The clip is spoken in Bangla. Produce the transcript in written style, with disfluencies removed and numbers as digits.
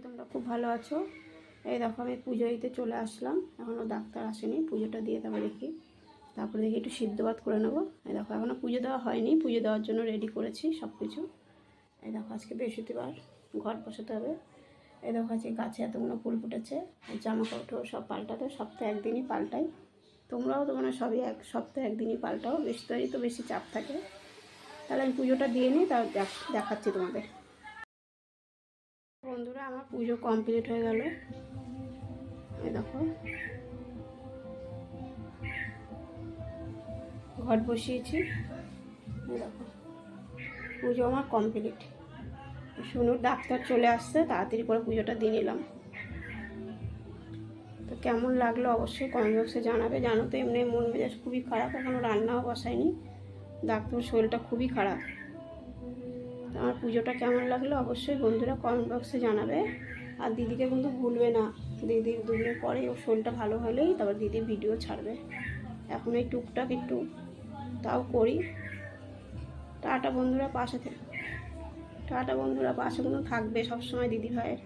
তোমরা খুব ভালো আছো। এই দেখো আমি পুজো দিতে চলে আসলাম, এখনও ডাক্তার আসেনি। পুজোটা দিয়ে তারপরে দেখি একটু সিদ্ধ ভাত করে নেবো। এই দেখো এখনও পুজো দেওয়া হয়নি, পুজো দেওয়ার জন্য রেডি করেছি সব কিছু। এই দেখো আজকে বৃহস্পতিবার, ঘর বসাতে হবে। এই দেখো আজকে গাছে এতগুলো ফুল ফুটেছে, আর জামা কাপড় সব পাল্টাতে সপ্তাহে একদিনই পাল্টাই। তোমরাও তো মানে সবই এক সপ্তাহে একদিনই পাল্টাও, বেশি তো বেশি চাপ থাকে। তাহলে আমি পুজোটা দিয়ে নিই, তার দেখাচ্ছি তোমাদের। বন্ধুরা আমার পুজো কমপ্লিট হয়ে গেল। এই দেখো ঘট বসিয়েছি। এই দেখো পুজো আমার কমপ্লিট। শুনুর ডাক্তার চলে আসছে, তাড়াতাড়ি করে পুজোটা দিয়ে নিলাম। তো কেমন লাগলো অবশ্যই কমেন্ট বক্সে জানাবে। জানো তো এমনি মন মেজাজ খুবই খারাপ, এখনও রান্নাও বসায়নি, ডাক্তার শরীরটা খুবই খারাপ। তো আমার পুজোটা কেমন লাগলো অবশ্যই বন্ধুরা কমেন্ট বক্সে জানাবে। আর দিদিকে কিন্তু ভুলবে না, দিদির দুদিনের পরে ওর শরীরটা ভালো হলেই তারপর দিদি ভিডিও ছাড়বে। এখন এই টুকটাক একটু তাও করি। টাটা বন্ধুরা, পাশে কিন্তু থাকবে সবসময় দিদি ভাইয়ের।